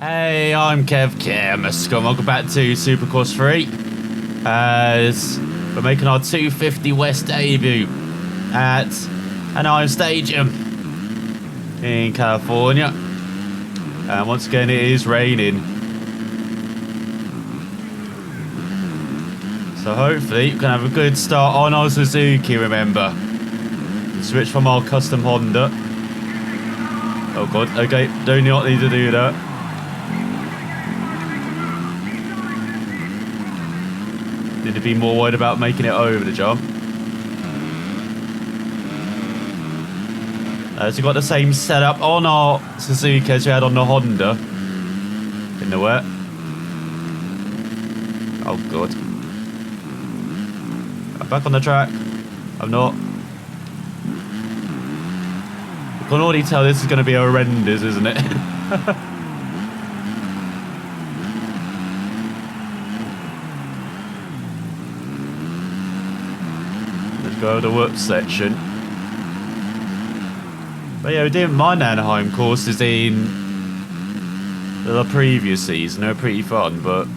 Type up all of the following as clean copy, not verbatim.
Hey, I'm ElusiveKev, and welcome back to Supercross 3. As we're making our 250 West debut at Anaheim Stadium in California. And once again, it is raining. So hopefully we can have a good start on our Suzuki, remember. Switch from our custom Honda. Oh god, okay, do not need to do that. Need to be more worried about making it over the jump. So we've got the same setup on our Suzuki as we had on the Honda. In the wet. Oh god. I'm back on the track. I'm not. I can already tell this is going to be horrendous, isn't it? Go to the whoop section. But yeah, we didn't mind Anaheim courses in the previous season. They were pretty fun, but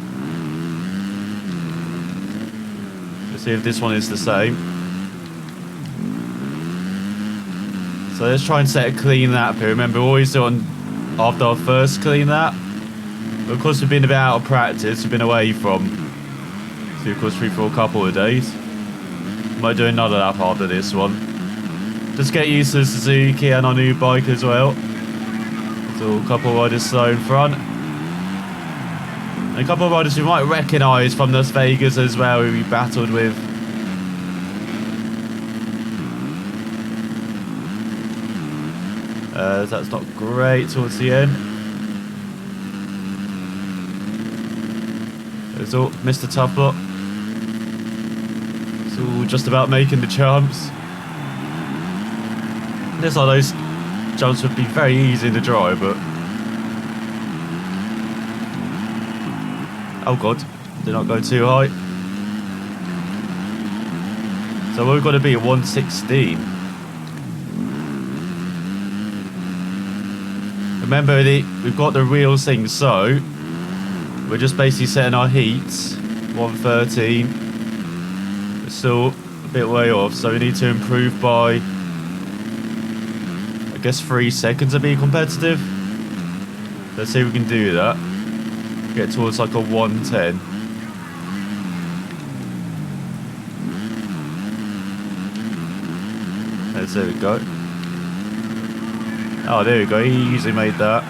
let's see if this one is the same. So let's try and set a clean lap here. Remember, we always do it after our first clean lap. But of course, we've been a bit out of practice. We've been away from Supercross 3 for a couple of days. Might do another lap after this one. Just get used to Suzuki and our new bike as well. So a couple of riders slow in front. And a couple of riders we might recognise from Las Vegas as well, who we battled with. That's not great towards the end. There's all Mr. Tough Block. It's all just about making the jumps. This like those jumps would be very easy to drive, but oh god, do not go too high. So we've got to be at 116. Remember, we've got the real thing, so we're just basically setting our heats 113. We're still a bit way off, so we need to improve by, I guess, 3 seconds to be competitive. Let's see if we can do that. Get towards like a 110. There we go. Oh, there we go. He easily made that.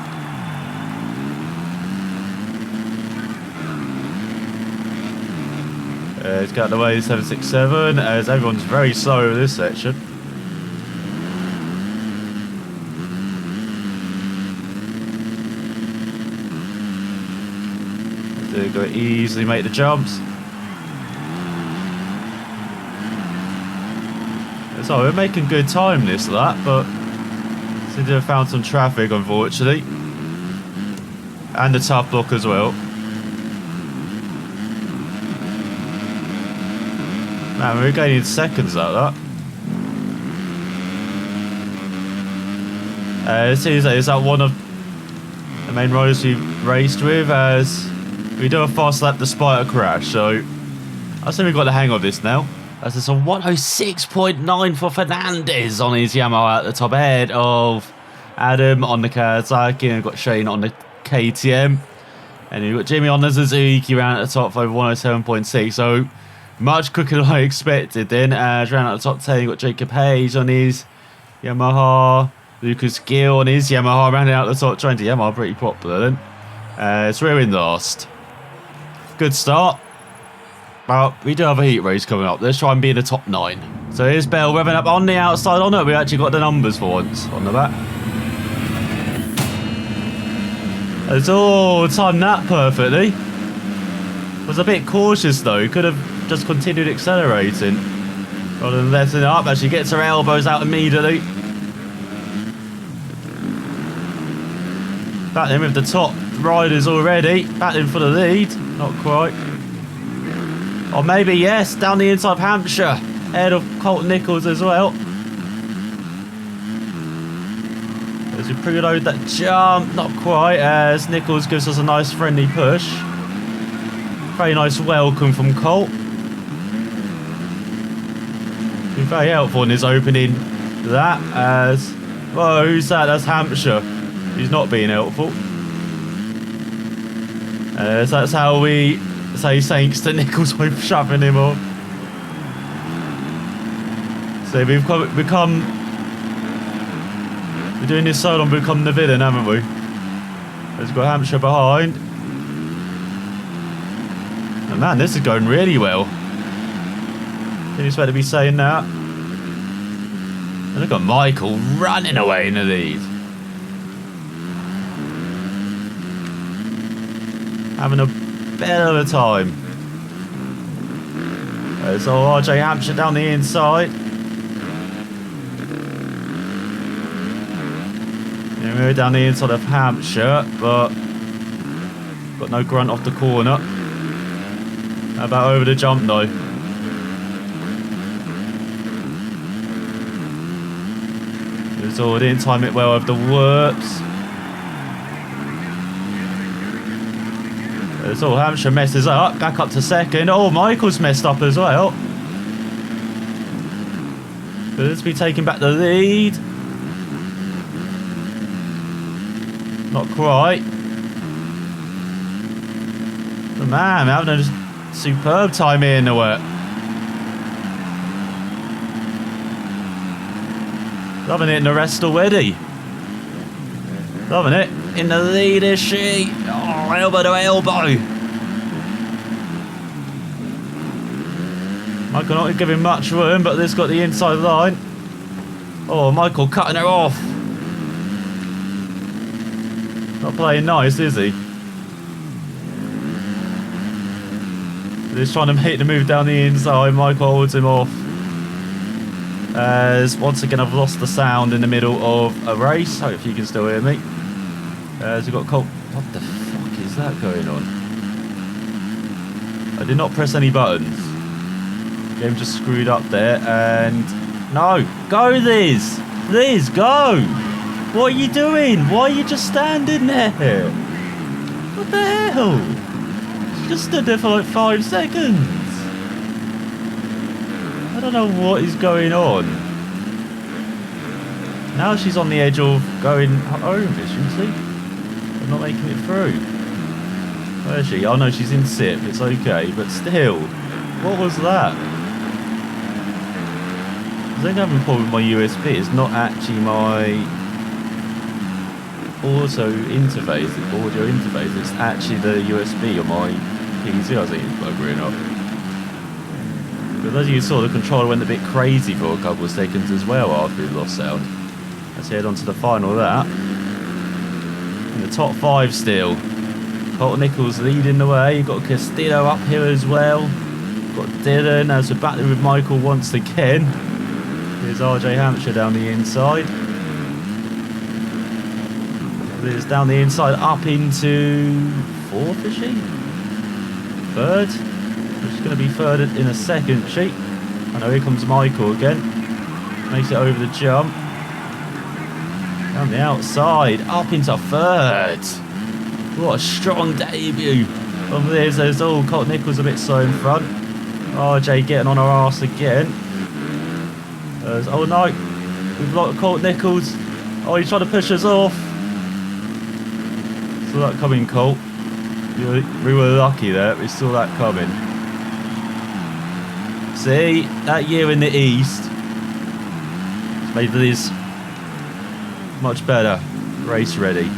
It's got the way 767 as everyone's very slow in this section. There we go. Easily make the jumps. So we're making good time this lap, but seem to have found some traffic, unfortunately, and the tough block as well. Man, we're gaining seconds like that. It seems like is that one of the main riders we've raced with, as we do a fast lap despite a crash. So I think we've got the hang of this now. As it's a 106.9 for Fernandez on his Yamaha at the top, ahead of Adam on the Kawasaki, and we've got Shane on the KTM, and we've got Jimmy on the Suzuki round at the top for 107.6. So much quicker than I expected then. As round at the top 10, you've got Jacob Hayes on his Yamaha, Lucas Gill on his Yamaha, rounding out the top 20. Yamaha pretty popular then. So we're in last. Good start. But we do have a heat race coming up. Let's try and be in the top 9. So here's Bell revving up on the outside. Oh no, we actually got the numbers for once on the back. It's all timed that perfectly. Was a bit cautious though. Could have just continued accelerating rather than letting it up. Actually gets her elbows out immediately. Battling with the top riders already. Battling for the lead. Not quite. Or maybe, yes, down the inside of Hampshire. Ahead of Colt Nichols as well. As we preload that jump, not quite, as Nichols gives us a nice friendly push. Very nice welcome from Colt. Been very helpful in his opening that as... Whoa, who's that? That's Hampshire. He's not being helpful. So that's how we say thanks to Nichols for shoving him off. So we've become... We're doing this so long, we've become the villain, haven't we? We've got Hampshire behind. And man, this is going really well. Didn't expect to be saying that. And look at Michael running away in the lead. Having a bit of a time. So RJ Hampshire down the inside. Yeah, we're down the inside of Hampshire, but got no grunt off the corner. How about over the jump though? So didn't time it well with the whoops. So Hampshire messes up, back up to second. Oh, Michael's messed up as well. But let's be taking back the lead. Not quite. But man, we're having a superb time here in the work. Loving it in the rest already. Loving it. In the lead is she. Oh, elbow to elbow. Michael not giving much room, but this got the inside line. Oh, Michael cutting her off. Not playing nice, is he? He's trying to make the move down the inside. Michael holds him off. As once again I've lost the sound in the middle of a race. Hope you can still hear me. As we've got Colt. What the fuck is that going on? I did not press any buttons. Game just screwed up there. And no, go Liz. Liz, go. What are you doing? Why are you just standing there? What the hell? She just stood there for like 5 seconds. I don't know what is going on. Now she's on the edge of going home, isn't she? I'm not making it through. Where is she? Oh no, she's in SIP. It's okay, but still. What was that? I think I'm having a problem with my USB. It's not actually my audio interface. It's actually the USB on my PC. I think it's buggering up. But as you saw, the controller went a bit crazy for a couple of seconds as well after it lost sound. Let's head on to the final of that. In the top 5 still. Colt Nichols leading the way. You've got Castillo up here as well. Got Dylan as we're battling with Michael once again. Here's RJ Hampshire down the inside. There's down the inside up into 4th, is she? 3rd? She's going to be 3rd in a second, she. I know, here comes Michael again. Makes it over the jump. Down the outside, up into 3rd. What a strong debut of this. There's all Colt Nichols a bit slow in front. RJ getting on her arse again. Oh no, we've got Colt Nichols. Oh, he's trying to push us off. Saw that coming, Colt. We were lucky there. We saw that coming. See, that year in the East made this much better. Race ready.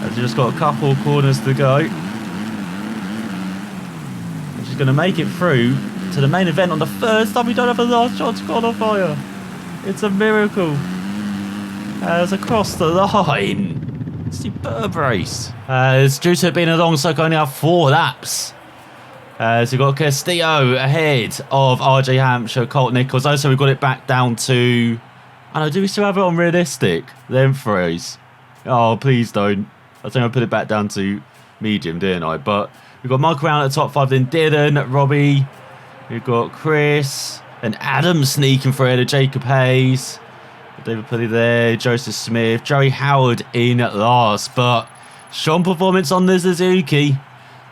As just got a couple corners to go. And she's going to make it through to the main event on the first time we don't have a last chance qualifier. It's a miracle. As across the line. Superb race. As due to it being a long circuit, only have 4 laps. So we've got Castillo ahead of RJ Hampshire, Colt Nichols. Also, we've got it back down to... I don't know, do we still have it on realistic? Them threes. Oh, please don't. I think I put it back down to medium, didn't I? But we've got Michael around at the top 5, then Dylan, Robbie. We've got Chris and Adam sneaking through ahead of Jacob Hayes. David Pulley there, Joseph Smith, Joey Howard in last, but strong performance on the Suzuki.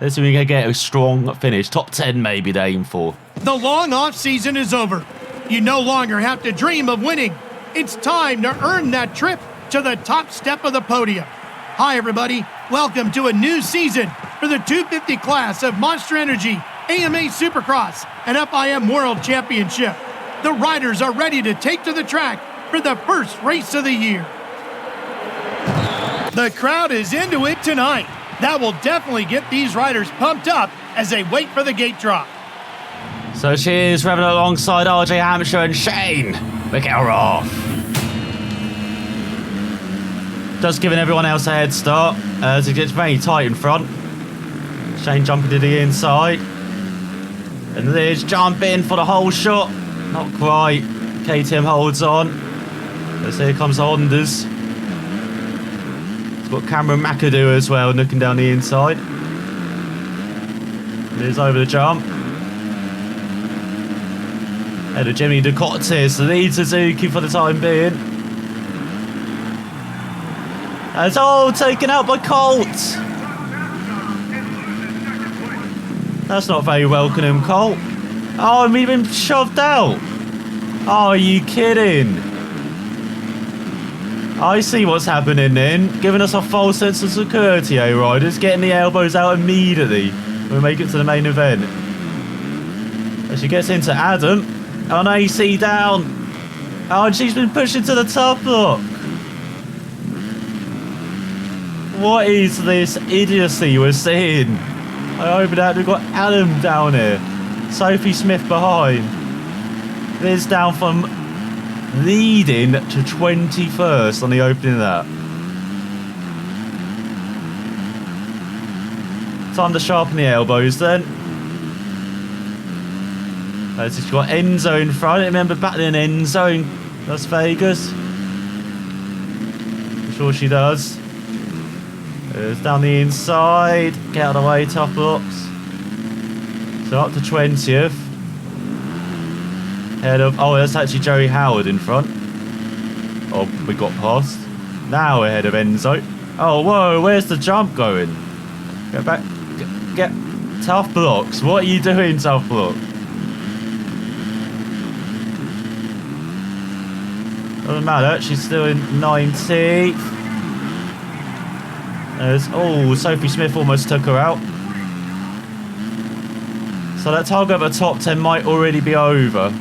Let's see if we can get a strong finish. Top 10 maybe to aim for. The long off-season is over. You no longer have to dream of winning. It's time to earn that trip to the top step of the podium. Hi, everybody. Welcome to a new season for the 250 class of Monster Energy AMA Supercross and FIM World Championship. The riders are ready to take to the track for the first race of the year. The crowd is into it tonight. That will definitely get these riders pumped up as they wait for the gate drop. So cheers for having alongside RJ Hampshire and Shane McElrath. Just giving everyone else a head start as it gets very tight in front. Shane jumping to the inside. And Liz jumping for the whole shot. Not quite. KTM holds on. As here comes the Hondas. It's got Cameron McAdoo as well, looking down the inside. Liz over the jump. Head of Jimmy Ducotis, the lead Suzuki for the time being. And it's all taken out by Colt. That's not very welcoming, Colt. Oh, and we've been shoved out. Oh, are you kidding? I see what's happening then. Giving us a false sense of security, riders. Getting the elbows out immediately when we make it to the main event. As she gets into Adam. On AC down. Oh, and she's been pushed into the top block. What is this idiocy we're seeing? I opened out, we've got Adam down here. Sophie Smith behind. Liz down from leading to 21st on the opening of that. Time to sharpen the elbows then. She's got Enzo in front. Remember battling Enzo in Las Vegas? I'm sure she does. It's down the inside. Get out of the way, tough blocks. So up to 20th. Head up. Oh, that's actually Joey Howard in front. Oh, we got past. Now we're ahead of Enzo. Oh, whoa, where's the jump going? Get back. Get tough blocks. What are you doing, tough block? Doesn't matter, she's still in 19th. Oh, Sophie Smith almost took her out. So that target of a top 10 might already be over.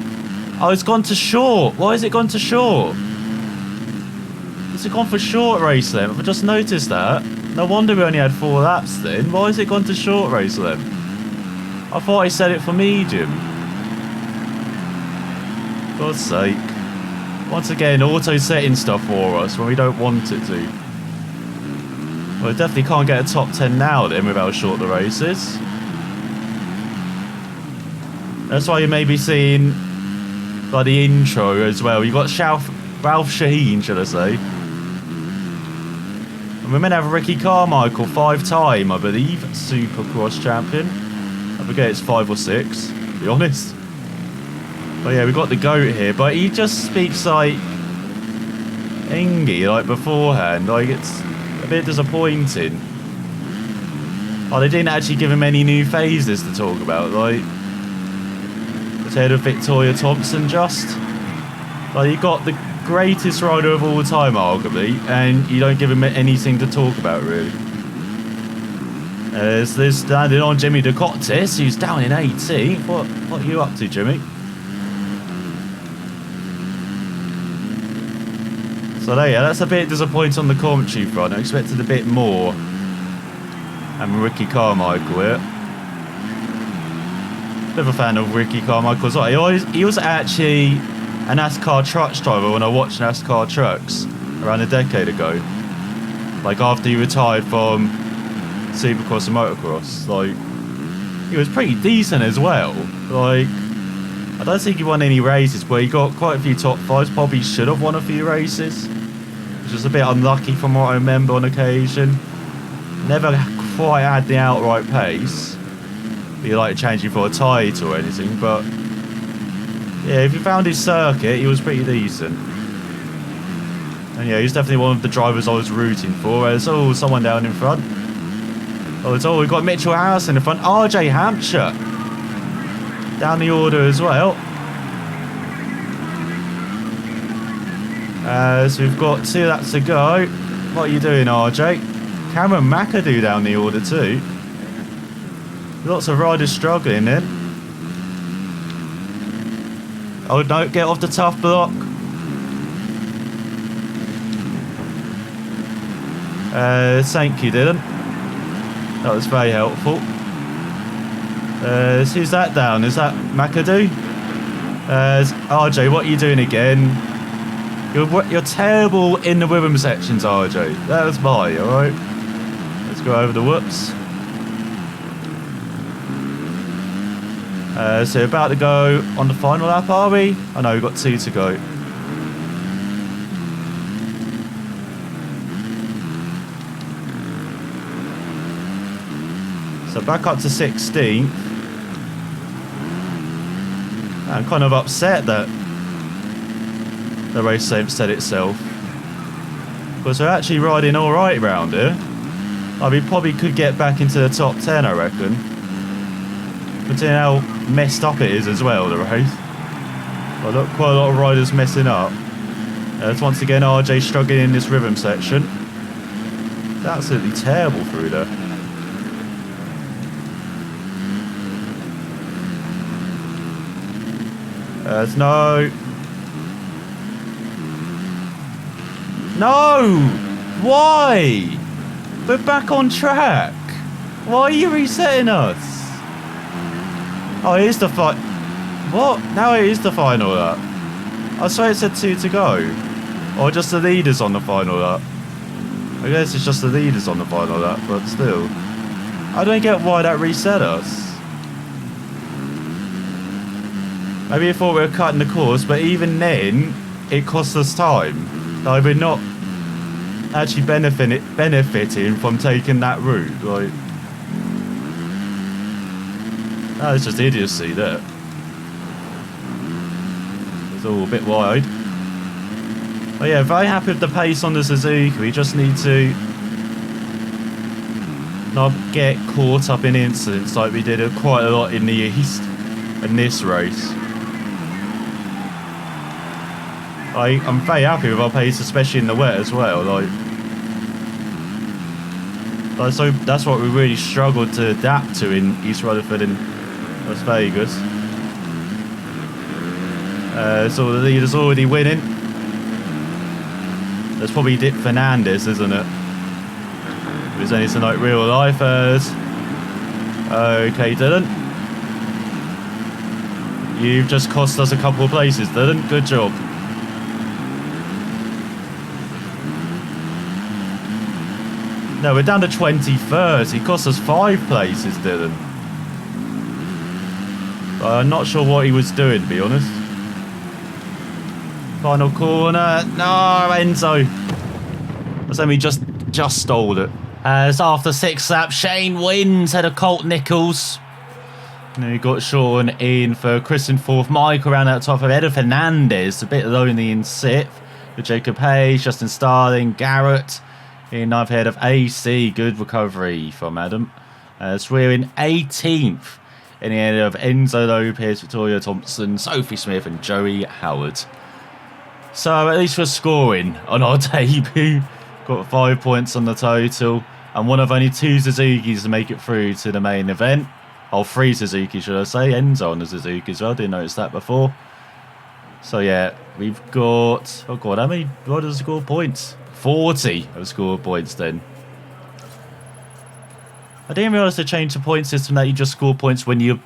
Oh, it's gone to short. Why has it gone to short? Has it gone for short race then? I've just noticed that. No wonder we only had 4 laps then. Why has it gone to short race then? I thought I set it for medium. God's sake. Once again, auto-setting stuff for us when we don't want it to. Well, we definitely can't get a top 10 now then without short the races. That's why you may be seeing like the intro as well. You got Ralph Shaheen, should I say. And we're meant to have Ricky Carmichael, 5-time, I believe, Supercross champion. I forget it's 5 or 6, to be honest. But yeah, we've got the GOAT here, but he just speaks like Engie, like beforehand. Like, it's a bit disappointing. Oh, they didn't actually give him any new phases to talk about, like ahead of Victoria Thompson just. Like, you got the greatest rider of all time, arguably, and you don't give him anything to talk about, really. There's this standing on Jimmy Ducotis, who's down in 18th. What are you up to, Jimmy? So there, yeah, that's a bit disappointing on the commentary front. I expected a bit more. And Ricky Carmichael here. Bit of a fan of Ricky Carmichael. He was actually a NASCAR trucks driver when I watched NASCAR trucks around a decade ago. Like after he retired from Supercross and motocross. Like, he was pretty decent as well. Like, I don't think he won any races, but he got quite a few top 5s. Probably should have won a few races. Which was a bit unlucky from what I remember on occasion. Never quite had the outright pace. Be like changing for a title or anything, but yeah, if you found his circuit, he was pretty decent. And yeah, he's definitely one of the drivers I was rooting for. There's someone down in front. We've got Mitchell Harris in the front. RJ Hampshire down the order as well. So we've got 2 laps to go. What are you doing, RJ? Cameron McAdoo down the order too. Lots of riders struggling then. Oh no, get off the tough block. Thank you, Dylan. That was very helpful. Who's that down? Is that McAdoo? RJ, what are you doing again? You're terrible in the rhythm sections, RJ. That was my, alright? Let's go over the whoops. So about to go on the final lap, are we? Oh no, we've got 2 to go. So back up to 16th. I'm kind of upset that the race set itself, because we're actually riding alright around here. We probably could get back into the top 10, I reckon. Considering how messed up it is as well, the race. Well, look, quite a lot of riders messing up. It's once again RJ struggling in this rhythm section. It's absolutely terrible through there. No. No! Why? We're back on track. Why are you resetting us? Oh, it is the what? Now it is the final lap. I swear it said 2 to go. Or just the leaders on the final lap. I guess it's just the leaders on the final lap, but still. I don't get why that reset us. Maybe I thought we were cutting the course, but even then, it cost us time. Like, we're not actually benefiting from taking that route. Like, that's just idiocy there. It's all a bit wide. But yeah, very happy with the pace on the Suzuki. We just need to not get caught up in incidents like we did quite a lot in the East in this race. I'm very happy with our pace, especially in the wet as well. So that's what we really struggled to adapt to in East Rutherford and Las Vegas. So the leader's already winning. That's probably Dick Fernandez, isn't it? If there's anything like real lifers. Okay, Dylan. You've just cost us a couple of places, Dylan. Good job. No, we're down to 21st. He cost us 5 places, Dylan. I'm not sure what he was doing, to be honest. Final corner. No, Enzo. That's only just stalled it. As after 6 laps, Shane wins ahead of Colt Nichols. And then we got Sean in for Chris in 4th. Mike around at top of Eda Fernandez. A bit lonely in 6th. With Jacob Hayes, Justin Starling, Garrett. In 9th head of AC, good recovery from Adam. So we're in 18th in the area of Enzo Lopez, Victoria Thompson, Sophie Smith and Joey Howard. So at least we're scoring on our debut. Got 5 points on the total and one of only 2 Suzukis to make it through to the main event. Oh, 3 Suzuki should I say. Enzo on the Suzuki as well, didn't notice that before. So yeah, we've got, oh god, how many riders score points? 40 have scored points then. I didn't realise they changed the point system that you just score points when you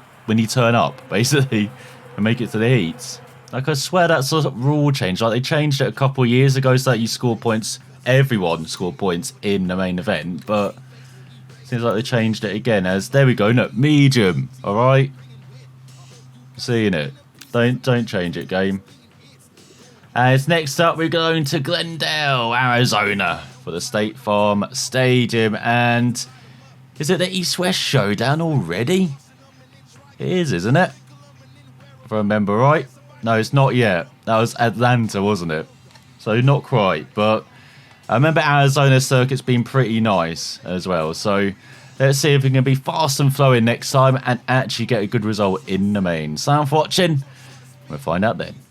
turn up, basically, and make it to the heats. Like, I swear that's a rule change. Like, they changed it a couple of years ago so that you score points, everyone scored points in the main event, but it seems like they changed it again as, there we go, no, medium, alright? Seeing it. Don't change it, game. As next up, we're going to Glendale, Arizona for the State Farm Stadium. And is it the East-West Showdown already? It is, isn't it? If I remember right. No, it's not yet. That was Atlanta, wasn't it? So not quite, but I remember Arizona circuit's been pretty nice as well. So let's see if we can be fast and flowing next time and actually get a good result in the main. So thanks for watching. We'll find out then.